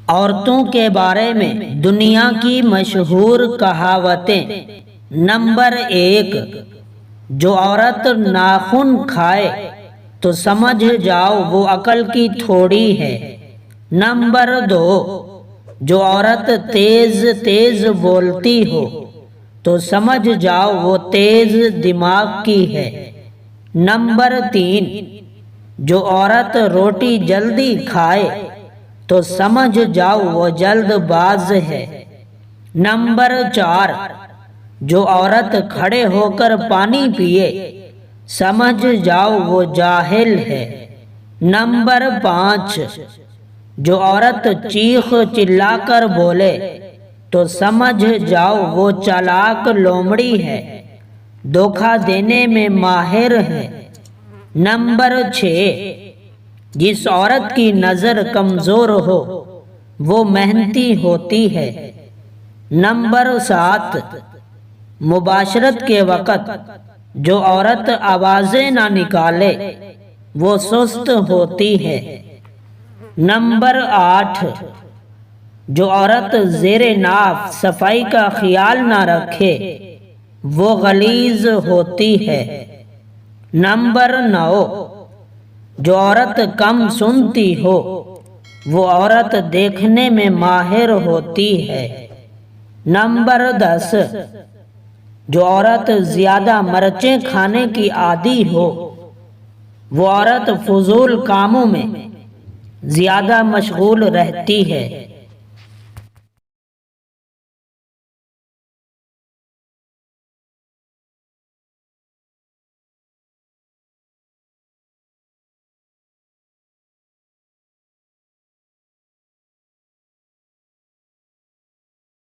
عورتوں کے بارے میں دنیا کی مشہور کہاوتیں۔ نمبر 1، جو عورت ناخن کھائے تو سمجھ جاؤ وہ عقل کی تھوڑی ہے۔ نمبر 2، جو عورت تیز تیز بولتی ہو تو سمجھ جاؤ وہ تیز دماغ کی ہے۔ نمبر 3، جو عورت روٹی جلدی کھائے تو سمجھ جاؤ وہ جلد باز ہے۔ نمبر 4، جو عورت کھڑے ہو کر پانی پیے سمجھ جاؤ وہ جاہل ہے۔ نمبر 5، جو عورت چیخ چلا کر بولے تو سمجھ جاؤ وہ چالاک لومڑی ہے، دھوکہ دینے میں ماہر ہے۔ نمبر 6، جس عورت کی نظر کمزور ہو وہ محنتی ہوتی ہے۔ نمبر 7، مباشرت کے وقت جو عورت آوازیں نہ نکالے وہ سست ہوتی ہے۔ نمبر 8، جو عورت زیر ناف صفائی کا خیال نہ رکھے وہ غلیظ ہوتی ہے۔ نمبر 9، جو عورت کم سنتی ہو وہ عورت دیکھنے میں ماہر ہوتی ہے۔ نمبر 10، جو عورت زیادہ مرچیں کھانے کی عادی ہو وہ عورت فضول کاموں میں زیادہ مشغول رہتی ہے۔